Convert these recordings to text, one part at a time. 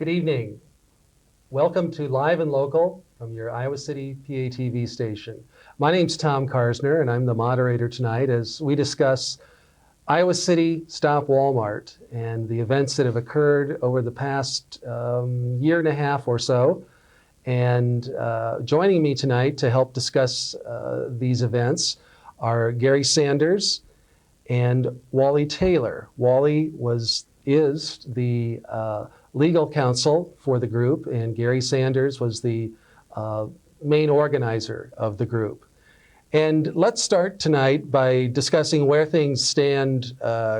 Good evening. Welcome to Live and Local from your Iowa City PATV station. My name's Tom Carsner, and I'm the moderator tonight as we discuss Iowa City Stop Wal-Mart and the events that have occurred over the past year and a half or so. And joining me tonight to help discuss these events are Gary Sanders and Wally Taylor. Wally is the legal counsel for the group, and Gary Sanders was the main organizer of the group. And let's start tonight by discussing where things stand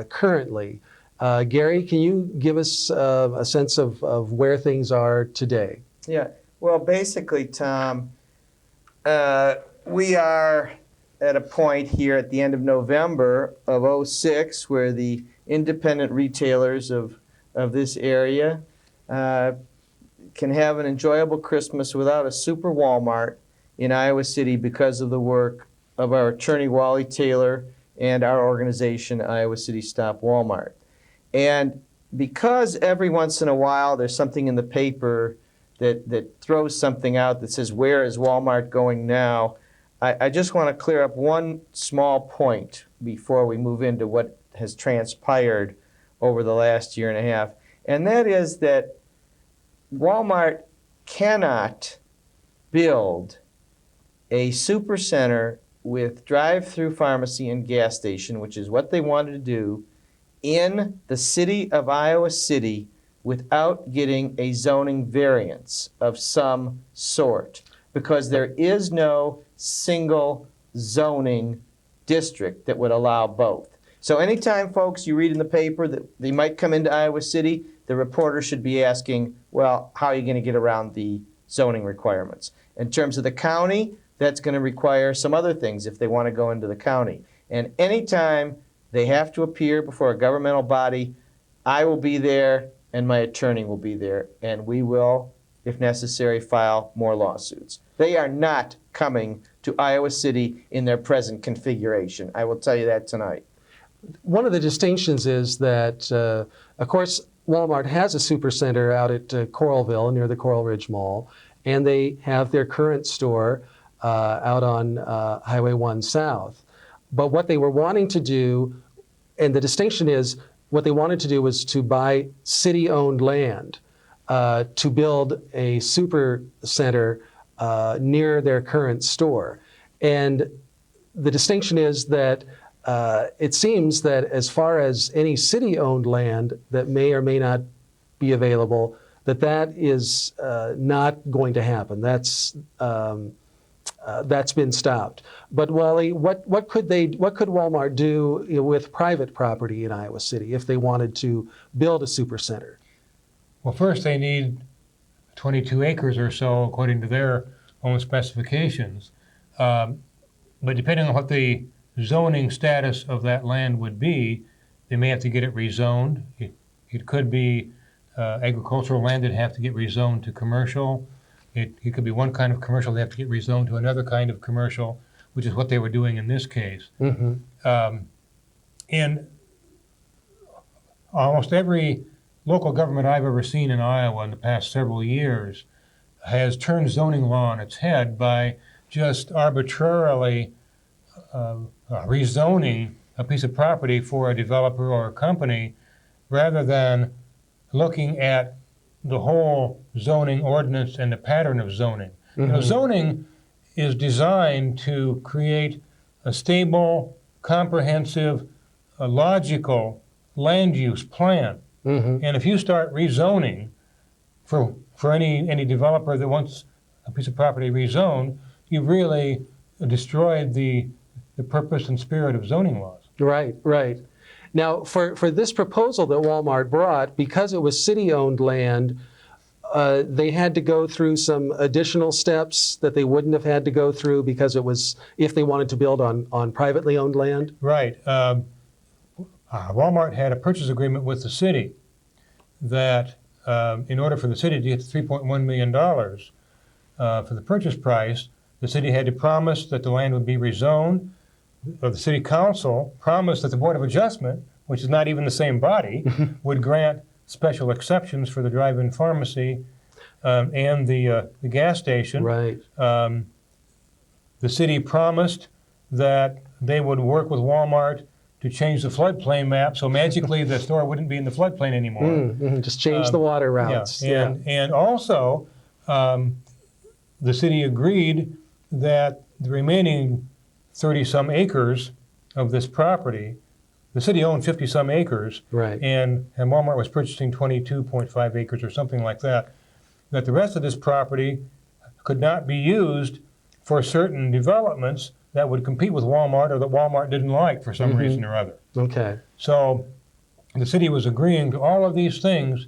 currently. Gary, can you give us a sense of where things are today? Yeah, well, basically, Tom, we are at a point here at the end of November of '06 where the independent retailers of this area can have an enjoyable Christmas without a super Wal-Mart in Iowa City because of the work of our attorney, Wally Taylor, and our organization, Iowa City Stop Wal-Mart. And because every once in a while there's something in the paper that throws something out that says, where is Wal-Mart going now? I just want to clear up one small point before we move into what has transpired over the last year and a half. And that is that Wal-Mart cannot build a supercenter with drive-through pharmacy and gas station, which is what they wanted to do, in the city of Iowa City without getting a zoning variance of some sort, because there is no single zoning district that would allow both. So anytime, folks, you read in the paper that they might come into Iowa City, the reporter should be asking, well, how are you going to get around the zoning requirements? In terms of the county, that's going to require some other things if they want to go into the county. And anytime they have to appear before a governmental body, I will be there and my attorney will be there, and we will, if necessary, file more lawsuits. They are not coming to Iowa City in their present configuration. I will tell you that tonight. One of the distinctions is that, of course, Wal-Mart has a supercenter out at Coralville near the Coral Ridge Mall, and they have their current store out on Highway 1 South. But what they were wanting to do, and the distinction is, what they wanted to do was to buy city-owned land to build a supercenter near their current store. And the distinction is that it seems that as far as any city-owned land that may or may not be available, that is not going to happen. That's been stopped. But Wally, what could Wal-Mart do with private property in Iowa City if they wanted to build a supercenter? Well, first they need 22 acres or so according to their own specifications. But depending on what the zoning status of that land would be, they may have to get it rezoned. It could be agricultural land that have to get rezoned to commercial. It could be one kind of commercial they have to get rezoned to another kind of commercial, which is what they were doing in this case. Mm-hmm. And almost every local government I've ever seen in Iowa in the past several years has turned zoning law on its head by just arbitrarily rezoning a piece of property for a developer or a company rather than looking at the whole zoning ordinance and the pattern of zoning. Mm-hmm. You know, zoning is designed to create a stable, comprehensive, logical land use plan. Mm-hmm. And if you start rezoning for any developer that wants a piece of property rezoned, you've really destroyed the purpose and spirit of zoning laws. Right, right. Now, for this proposal that Walmart brought, because it was city-owned land, they had to go through some additional steps that they wouldn't have had to go through because it was, if they wanted to build on privately owned land? Right. Walmart had a purchase agreement with the city that in order for the city to get $3.1 million for the purchase price, the city had to promise that the land would be rezoned, or the city council promised that the Board of Adjustment, which is not even the same body, would grant special exceptions for the drive-in pharmacy and the gas station. Right. The city promised that they would work with Walmart to change the floodplain map, so magically the store wouldn't be in the floodplain anymore. Just change the water routes. Yeah. And also, the city agreed that the remaining 30-some acres of this property, the city owned 50-some acres, Right. and Walmart was purchasing 22.5 acres or something like that the rest of this property could not be used for certain developments that would compete with Walmart or that Walmart didn't like for some reason or other. Okay. So the city was agreeing to all of these things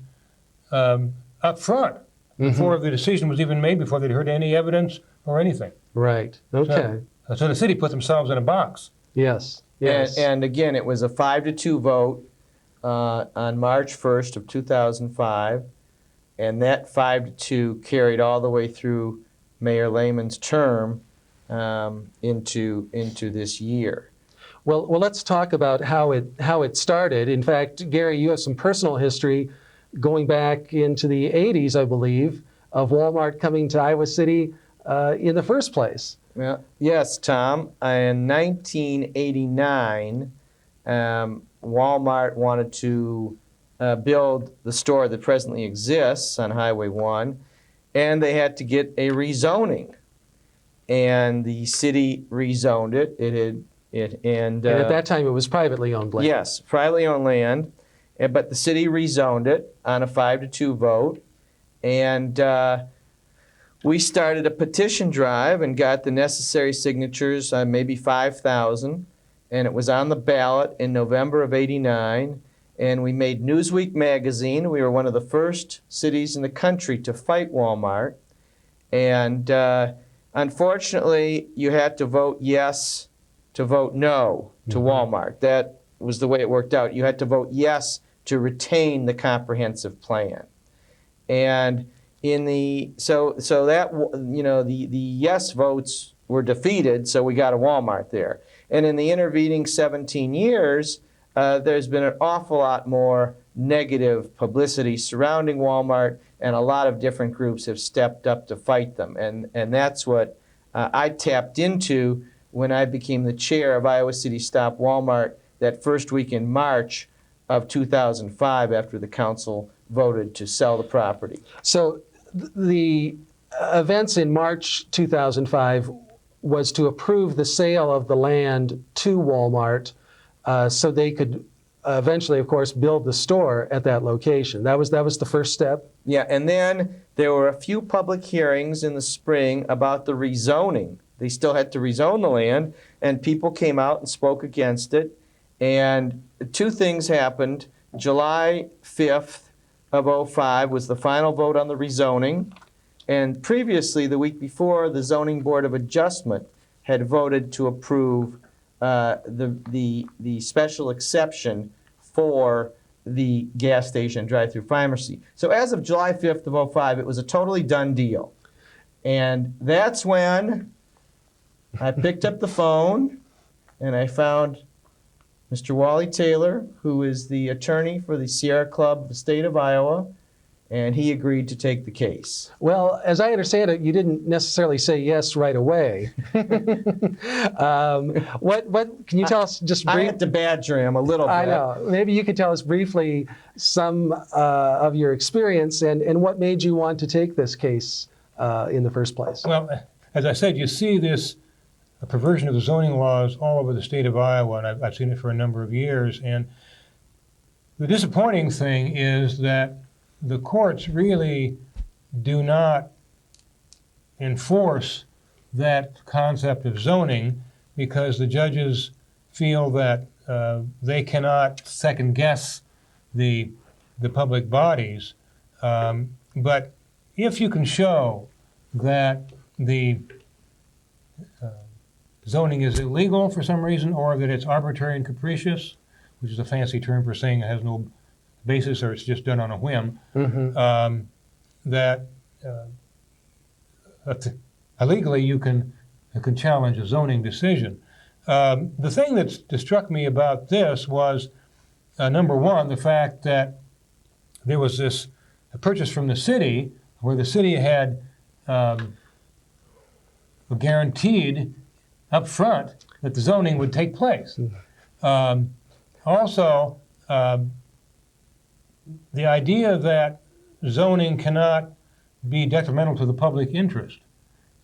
up front before the decision was even made, before they'd heard any evidence or anything. Right. Okay. So the city put themselves in a box. Yes. Yes. And again, it was a 5-2 vote on March 1st of 2005, and that 5-2 carried all the way through Mayor Lehman's term into this year. Well, let's talk about how it started. In fact, Gary, you have some personal history going back into the 80s, I believe, of Walmart coming to Iowa City in the first place. Well, yes, Tom. In 1989, Walmart wanted to build the store that presently exists on Highway 1, and they had to get a rezoning. And the city rezoned it. And at that time, it was privately owned land. Yes, privately owned land, but the city rezoned it on a 5-2 vote, and we started a petition drive and got the necessary signatures, maybe 5,000, and it was on the ballot in November of '89, and we made Newsweek magazine. We were one of the first cities in the country to fight Walmart, and unfortunately, you had to vote yes to vote no to Walmart. That was the way it worked out. You had to vote yes to retain the comprehensive plan. And in the the yes votes were defeated, so we got a Walmart there. And in the intervening 17 years, there's been an awful lot more negative publicity surrounding Walmart, and a lot of different groups have stepped up to fight them. And that's what I tapped into when I became the chair of Iowa City Stop Walmart that first week in March of 2005 after the council voted to sell the property. So the events in March 2005 was to approve the sale of the land to Walmart so they could eventually, of course, build the store at that location. That was the first step? Yeah, and then there were a few public hearings in the spring about the rezoning. They still had to rezone the land, and people came out and spoke against it. And two things happened. July 5th of '05 was the final vote on the rezoning. And previously, the week before, the Zoning Board of Adjustment had voted to approve the special exception for the gas station drive-through pharmacy. So as of July 5th of '05, it was a totally done deal. And that's when I picked up the phone and I found Mr. Wally Taylor, who is the attorney for the Sierra Club of the state of Iowa, and he agreed to take the case. Well, as I understand it, you didn't necessarily say yes right away. What can you tell us just I briefly? had to badger him a little bit. I know. Maybe you could tell us briefly some of your experience and what made you want to take this case in the first place. Well, as I said, you see this perversion of the zoning laws all over the state of Iowa, and I've seen it for a number of years. And the disappointing thing is that the courts really do not enforce that concept of zoning because the judges feel that they cannot second guess the public bodies. But if you can show that the zoning is illegal for some reason, or that it's arbitrary and capricious, which is a fancy term for saying it has no basis or it's just done on a whim, that illegally you can challenge a zoning decision. The thing that struck me about this was, number one, the fact that there was this purchase from the city where the city had guaranteed up front that the zoning would take place. Also, the idea that zoning cannot be detrimental to the public interest.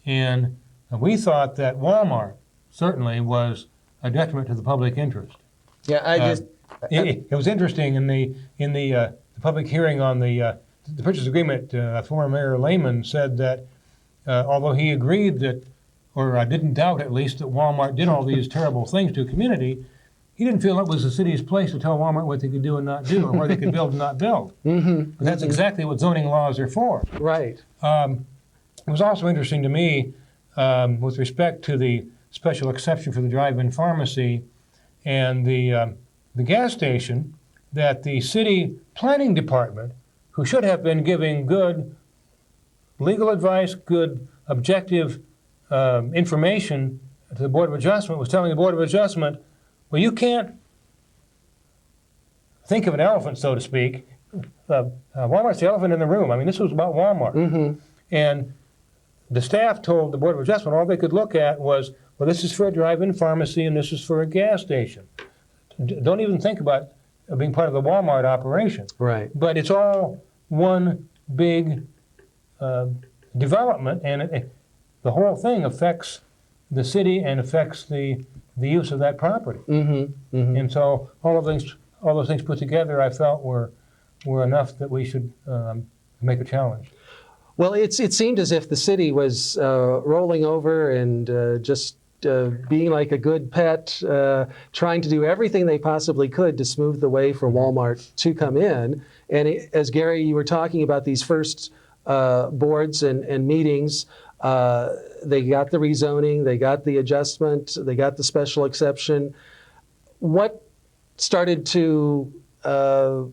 And we thought that Wal-Mart certainly was a detriment to the public interest. Yeah, It was interesting in the public hearing on the purchase agreement. Former Mayor Lehman said that although he agreed that, or didn't doubt at least, that Wal-Mart did all these terrible things to a community, he didn't feel it was the city's place to tell Wal-Mart what they could do and not do, or where they could build and not build. But that's exactly what zoning laws are for. Right. It was also interesting to me with respect to the special exception for the drive-in pharmacy and the gas station, that the city planning department, who should have been giving good legal advice, good objective information to the Board of Adjustment, was telling the Board of Adjustment, well, you can't think of an elephant, so to speak. Walmart's the elephant in the room. I mean, this was about Walmart. And the staff told the Board of Adjustment all they could look at was, well, this is for a drive-in pharmacy and this is for a gas station. Don't even think about being part of the Walmart operation. Right. But it's all one big development, and the whole thing affects the city and affects the use of that property. And so all those things put together, I felt were enough that we should make a challenge. Well, it seemed as if the city was rolling over and just being like a good pet, trying to do everything they possibly could to smooth the way for Wal-Mart to come in. And as Gary, you were talking about these first boards and meetings, they got the rezoning, they got the adjustment, they got the special exception. What started to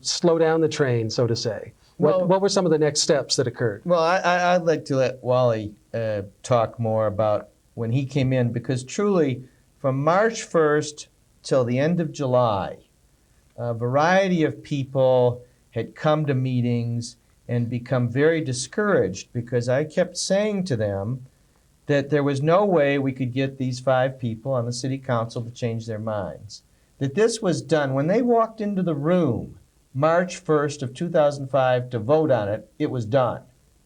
slow down the train, so to say? What were some of the next steps that occurred? Well, I'd like to let Wally talk more about when he came in, because truly, from March 1st till the end of July, a variety of people had come to meetings and become very discouraged, because I kept saying to them that there was no way we could get these 5 people on the city council to change their minds. That this was done when they walked into the room March 1st of 2005 to vote on it, it was done,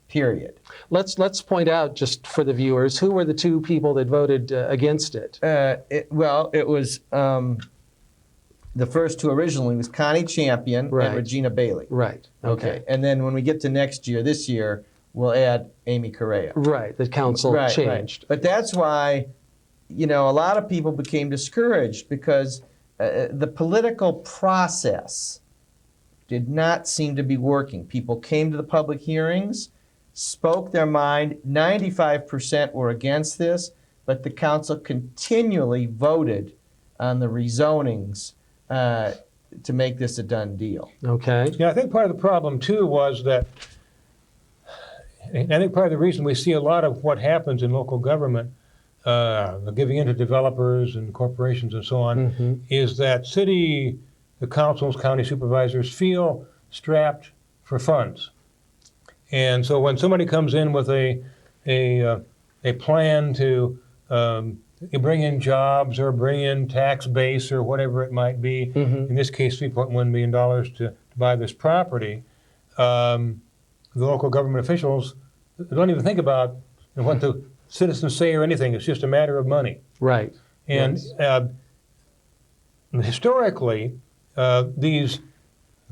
period. Let's point out, just for the viewers, who were the 2 people that voted against it? It was the first 2 originally was Connie Champion Right. and Regina Bailey. Right. Okay. And then when we get to this year, we'll add Amy Correa. Right. The council changed. Right. But that's why, a lot of people became discouraged, because the political process did not seem to be working. People came to the public hearings, spoke their mind. 95% were against this, but the council continually voted on the rezonings to make this a done deal. Okay. Yeah, I think part of the problem too was that, and I think part of the reason we see a lot of what happens in local government, giving in to developers and corporations and so on, is that the councils, county supervisors feel strapped for funds. And so when somebody comes in with a plan to bring in jobs or bring in tax base or whatever it might be, in this case $3.1 million to buy this property, the local government officials don't even think about what the citizens say or anything. It's just a matter of money. Right. And historically, these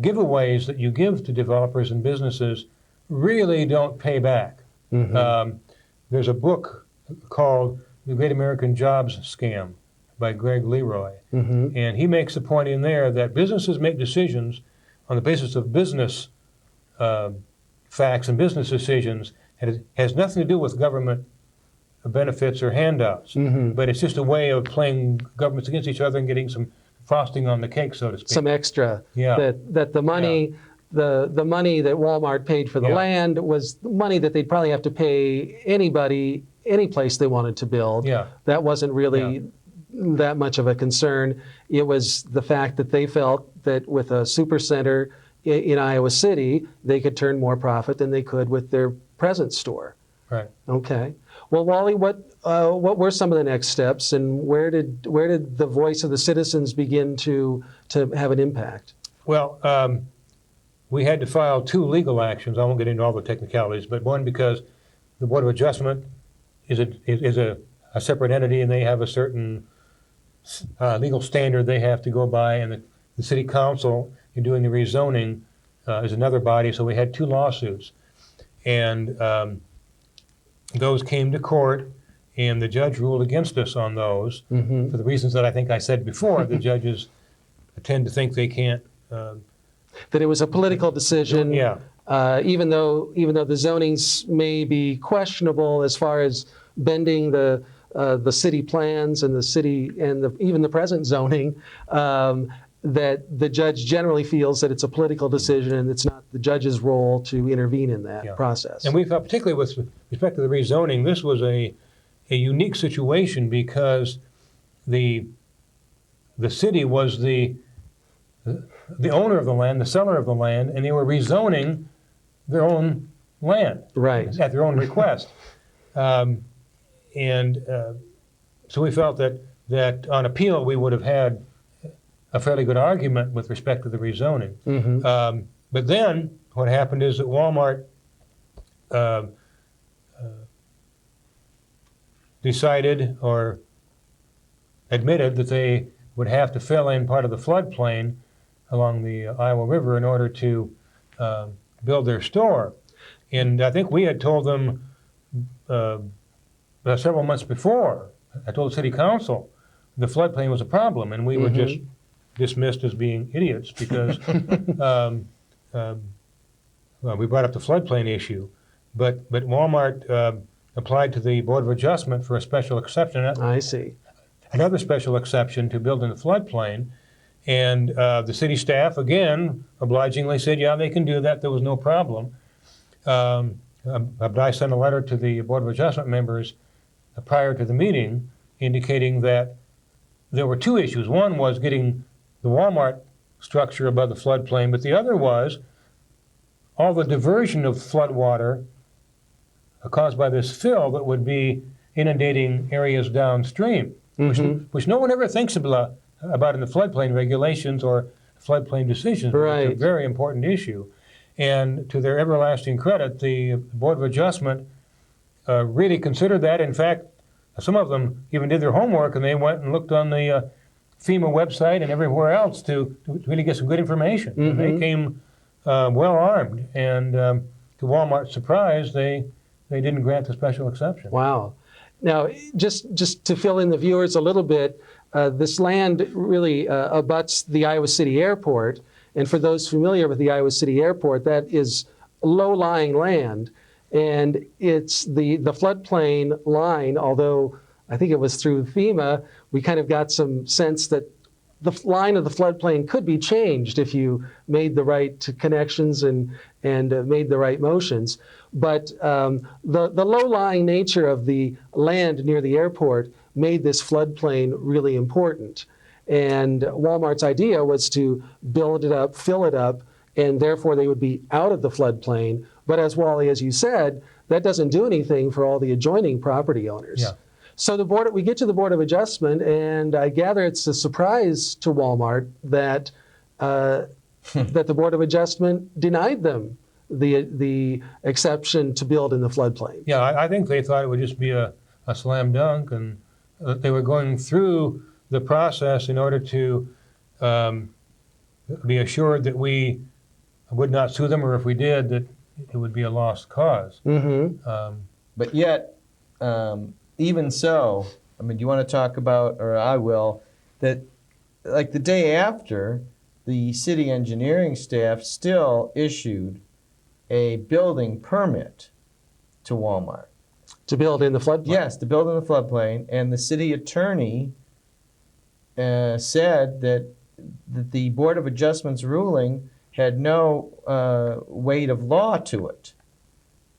giveaways that you give to developers and businesses really don't pay back. There's a book called The Great American Jobs Scam by Greg Leroy. Mm-hmm. And he makes the point in there that businesses make decisions on the basis of business facts and business decisions. And it has nothing to do with government benefits or handouts. Mm-hmm. But it's just a way of playing governments against each other and getting some frosting on the cake, so to speak. Some extra. Yeah. That the money, the money that Walmart paid for the Yeah. land was money that they'd probably have to pay anybody, any place they wanted to build. Yeah. That wasn't really that much of a concern. It was the fact that they felt that with a supercenter in Iowa City, they could turn more profit than they could with their present store. Right. Okay. Well, Wally, what were some of the next steps, and where did the voice of the citizens begin to have an impact? Well, we had to file 2 legal actions. I won't get into all the technicalities, but one because the Board of Adjustment is a separate entity, and they have a certain legal standard they have to go by, and the City Council, in doing the rezoning, is another body. So we had 2 lawsuits, and those came to court, and the judge ruled against us on those Mm-hmm. for the reasons that I think I said before. The judges tend to think they can't. That it was a political decision. Yeah. Even though the zonings may be questionable as far as bending the city plans and the city and even the present zoning, that the judge generally feels that it's a political decision and it's not the judge's role to intervene in that process. And we felt, particularly with respect to the rezoning, this was a unique situation because the city was the owner of the land, the seller of the land, and they were rezoning their own land, Right. at their own request. So we felt that on appeal we would have had a fairly good argument with respect to the rezoning. Mm-hmm. But then what happened is that Wal-Mart decided or admitted that they would have to fill in part of the floodplain along the Iowa River in order to build their store. And I think we had told them several months before, I told the City Council the floodplain was a problem, and we were just dismissed as being idiots because well, we brought up the floodplain issue. But Walmart applied to the Board of Adjustment for a special exception. I see. Another special exception to build in the floodplain. And the city staff, again, obligingly said, yeah, they can do that. There was no problem. But I sent a letter to the Board of Adjustment members prior to the meeting indicating that there were 2 issues. One was getting the Walmart structure above the floodplain, but the other was all the diversion of floodwater caused by this fill that would be inundating areas downstream, which no one ever thinks about in the floodplain regulations or floodplain decisions. Right. It's a very important issue. And to their everlasting credit, the Board of Adjustment really considered that. In fact, some of them even did their homework, and they went and looked on the FEMA website and everywhere else to really get some good information. And they came well armed, and to Walmart's surprise, they didn't grant the special exception. Wow. Now, just to fill in the viewers a little bit, this land really abuts the Iowa City Airport. And for those familiar with the Iowa City Airport, that is low-lying land. And it's the floodplain line, although I think it was through FEMA, we kind of got some sense that the line of the floodplain could be changed if you made the right connections and made the right motions. But the low-lying nature of the land near the airport made this floodplain really important. And Walmart's idea was to build it up, fill it up, and therefore they would be out of the floodplain. But as Wally, as you said, that doesn't do anything for all the adjoining property owners. Yeah. So we get to the Board of Adjustment, and I gather it's a surprise to Walmart that that the Board of Adjustment denied them the exception to build in the floodplain. Yeah, I think they thought it would just be a slam dunk, and they were going through the process in order to be assured that we would not sue them, or if we did, that it would be a lost cause. Mm-hmm. But yet, even so, I mean, do you want to talk about, or I will, that like the day after, the city engineering staff still issued a building permit to Wal-Mart. To build in the floodplain. Yes, to build in the floodplain, and the city attorney said that the Board of Adjustment's ruling had no weight of law to it,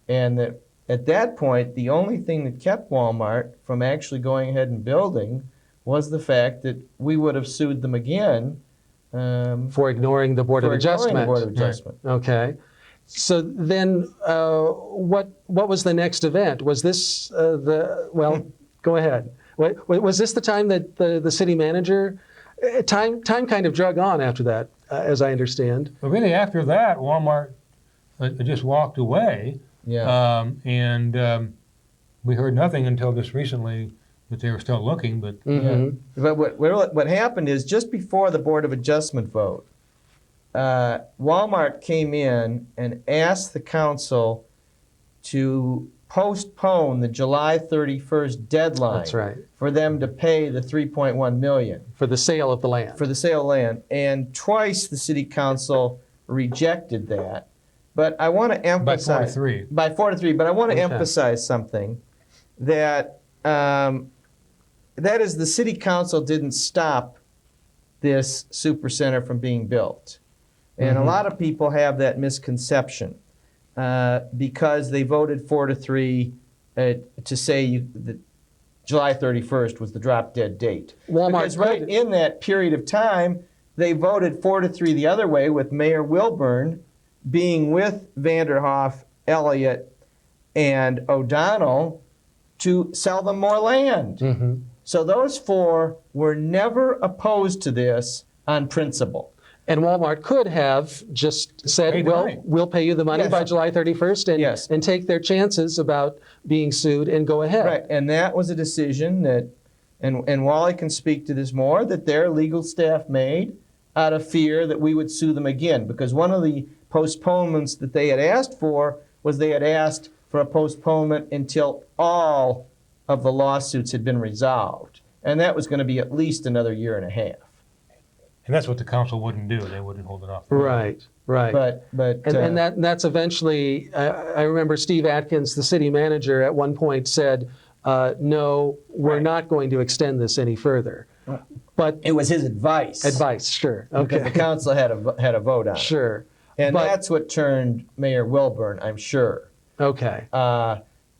and that at that point, the only thing that kept Wal-Mart from actually going ahead and building was the fact that we would have sued them again For ignoring the Board of for ignoring Adjustment. the Board of Adjustment. Okay. So then, what was the next event? Was this well, go ahead. Was this the time that the city manager, time kind of drug on after that, as I understand? But really, after that, Walmart just walked away, Yeah. and we heard nothing until just recently that they were still looking. But Mhm. But what happened is just before the Board of Adjustment vote, Wal-Mart came in and asked the council to postpone the July 31st deadline That's right. for them to pay the $3.1 million For the sale of the land. for the sale of land. And twice the city council rejected that. But I want to by emphasize 4-3. by 4-3. But I want to Okay. emphasize something that that is the city council didn't stop this super center from being built, and a lot of people have that misconception because they voted 4-3 to say that July 31st was the drop dead date. Walmart Because right could- in that period of time, they voted 4-3 the other way, with Mayor Wilburn being with Vanderhoff, Elliott, and O'Donnell to sell them more land. Mhm. So those four were never opposed to this on principle. And Walmart could have just said, Paid the well, money. we'll pay you the money Yes. by July 31st and, Yes. and take their chances about being sued and go ahead. Right, and that was a decision that, and Wally can speak to this more, that their legal staff made out of fear that we would sue them again. Because one of the postponements that they had asked for was they had asked for a postponement until all of the lawsuits had been resolved. And that was going to be at least another year and a half. And that's what the council wouldn't do. They wouldn't hold it off. Right, right. But And that's eventually, I remember Steve Atkins, the city manager, at one point said, no, we're not going to extend this any further. But it was his advice. advice, sure. Because the Okay, council had a vote on it. sure. And But- that's what turned Mayor Wilburn, I'm sure. Okay,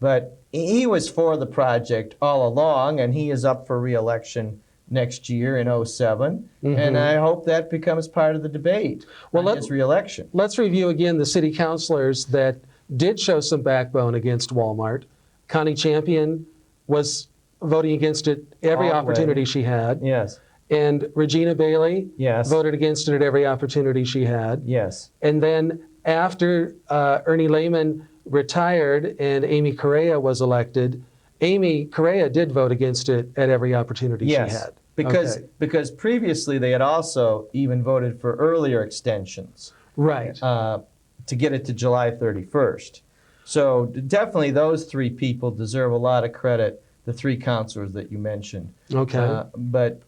But he was for the project all along, and he is up for re-election next year in '07. And I hope that becomes part of the debate Well, on his re-election. let's review again the city councilors that did show some backbone against Walmart. Connie Champion was voting against it every All the way. opportunity she had. Yes, And Regina Bailey yes, voted against it at every opportunity she had. yes, And then after Ernie Lehman retired and Amy Correa was elected, Amy Correa did vote against it at every opportunity she yes. had. Because Okay. because previously they had also even voted for earlier extensions Right. to get it to July 31st. So definitely those three people deserve a lot of credit, the three councilors that you mentioned. Okay. But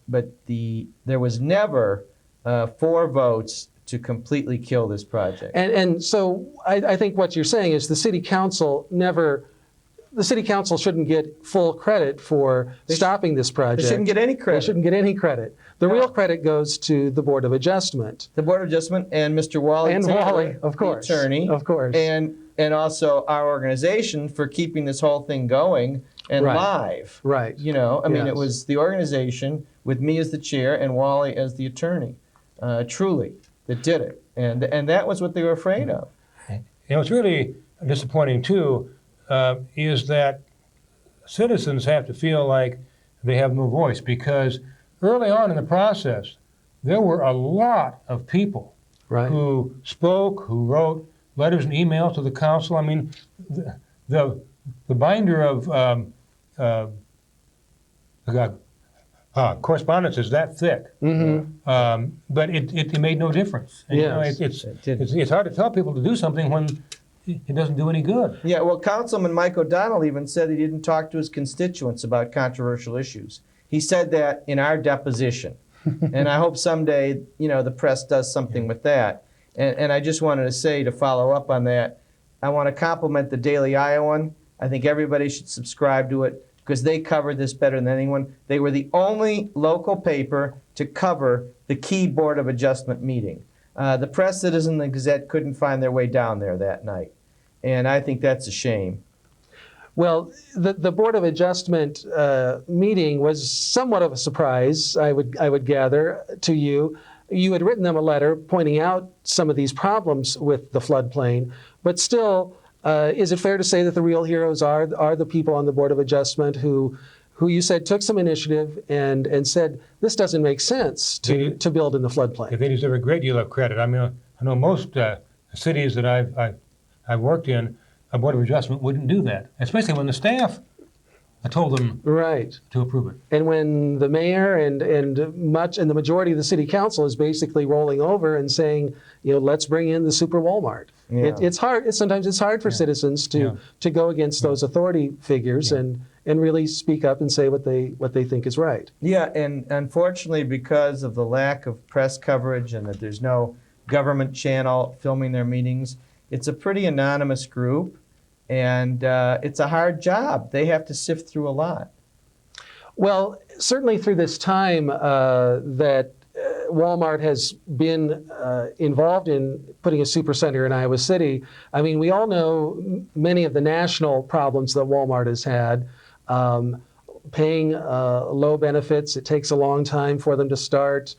there was never 4 votes to completely kill this project. And so I think what you're saying is the city council shouldn't get full credit for stopping this They project. shouldn't get any They credit. shouldn't get any credit. The No. real credit goes to the Board of Adjustment. The Board of Adjustment and Mr. Wally And Taylor, Wally, of the course. attorney, Of course. and also our organization for keeping this whole thing going and Right. live. Right. You know, I mean, Yes. it was the organization with me as the chair and Wally as the attorney, truly, that did it. And that was what they were afraid of. You know, what's really disappointing too is that citizens have to feel like they have no voice, because early on in the process, there were a lot of people Right. who spoke, who wrote letters and emails to the council. I mean, the binder of correspondence is that thick, but it made no difference. And, you know, Yes. it's It didn't. it's hard to tell people to do something when it doesn't do any good. Yeah, well, Councilman Mike O'Donnell even said he didn't talk to his constituents about controversial issues. He said that in our deposition. And I hope someday, the press does something with that. And I just wanted to say, to follow up on that, I want to compliment the Daily Iowan. I think everybody should subscribe to it because they covered this better than anyone. They were the only local paper to cover the key Board of Adjustment meeting. The Press Citizen and the Gazette couldn't find their way down there that night. And I think that's a shame. Well, the Board of Adjustment meeting was somewhat of a surprise, I would gather, to you. You had written them a letter pointing out some of these problems with the floodplain, but still, is it fair to say that the real heroes are the people on the Board of Adjustment who you said took some initiative and said, this doesn't make sense to build in the floodplain? They deserve a great deal of credit. I mean, I know most cities that I've worked in, a Board of Adjustment wouldn't do that, especially when the staff told them Right. to approve it. And when the mayor and the majority of the city council is basically rolling over and saying, let's bring in the super Wal-Mart. Yeah. It's hard. Sometimes it's hard for citizens to go against those authority figures and really speak up and say what they think is right. Yeah, and unfortunately, because of the lack of press coverage and that there's no government channel filming their meetings, it's a pretty anonymous group, and it's a hard job. They have to sift through a lot. Well, certainly through this time that Wal-Mart has been involved in putting a supercenter in Iowa City, I mean, we all know many of the national problems that Wal-Mart has had. Paying low benefits, it takes a long time for them to start.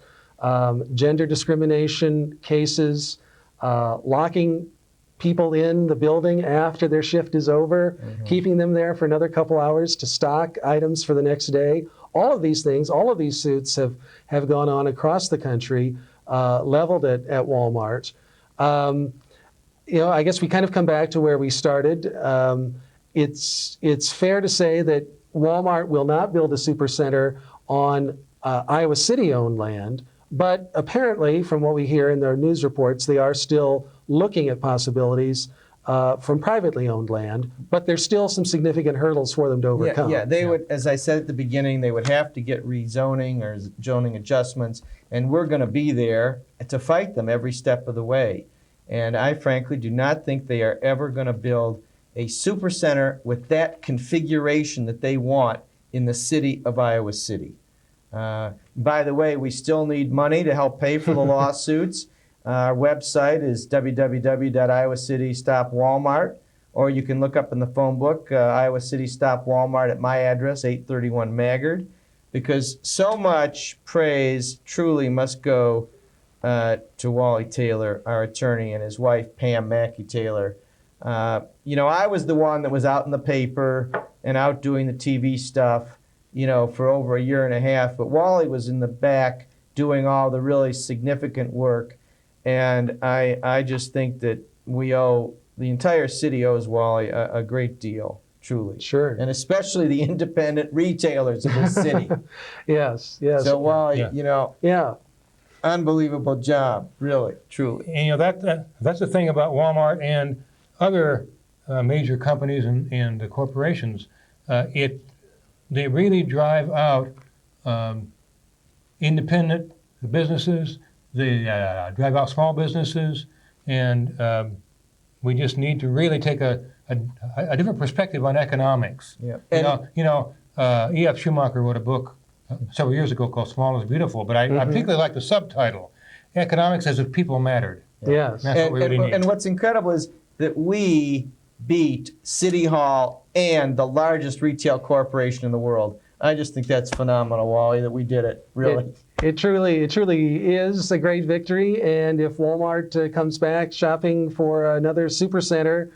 Gender discrimination cases, locking people in the building after their shift is over, keeping them there for another couple hours to stock items for the next day. All of these things, all of these suits have gone on across the country, leveled at Walmart. I guess we kind of come back to where we started. It's fair to say that Walmart will not build a supercenter on Iowa City-owned land, but apparently, from what we hear in their news reports, they are still looking at possibilities from privately owned land, but there's still some significant hurdles for them to overcome. Yeah, they would, as I said at the beginning, they would have to get rezoning or zoning adjustments, and we're going to be there to fight them every step of the way. And I frankly do not think they are ever going to build a supercenter with that configuration that they want in the city of Iowa City. By the way, we still need money to help pay for the lawsuits. Our website is www.iowacity.stop-walmart, or you can look up in the phone book, Iowa City Stop Walmart at my address, 831 Maggard, because so much praise truly must go to Wally Taylor, our attorney, and his wife, Pam Mackey Taylor. I was the one that was out in the paper and out doing the TV stuff, for over a year and a half, but Wally was in the back doing all the really significant work. And I just think that the entire city owes Wally a great deal, truly. Sure. And especially the independent retailers of the city. Yes. So Wally, Yeah. unbelievable job, really, truly. And that's the thing about Walmart and other major companies and corporations. They really drive out independent businesses. They drive out small businesses, and we just need to really take a different perspective on economics. Yeah. E.F. Schumacher wrote a book several years ago called "Small is Beautiful," but I particularly like the subtitle, "Economics as if People Mattered." Yes. That's what we really need. And what's incredible is that we beat City Hall and the largest retail corporation in the world. I just think that's phenomenal, Wally, that we did it, really. It truly is a great victory, and if Walmart comes back shopping for another supercenter,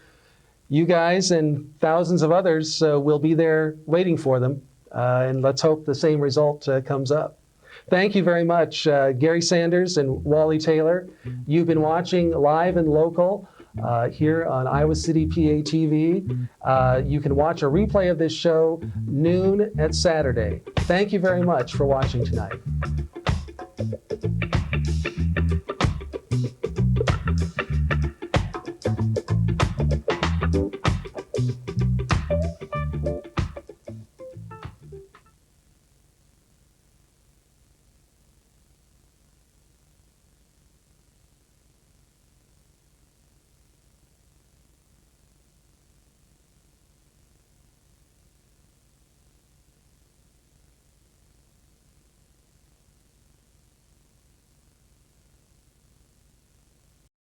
you guys and thousands of others will be there waiting for them, and let's hope the same result comes up. Thank you very much, Gary Sanders and Wally Taylor. You've been watching Live and Local here on Iowa City PA TV. You can watch a replay of this show noon at Saturday. Thank you very much for watching tonight.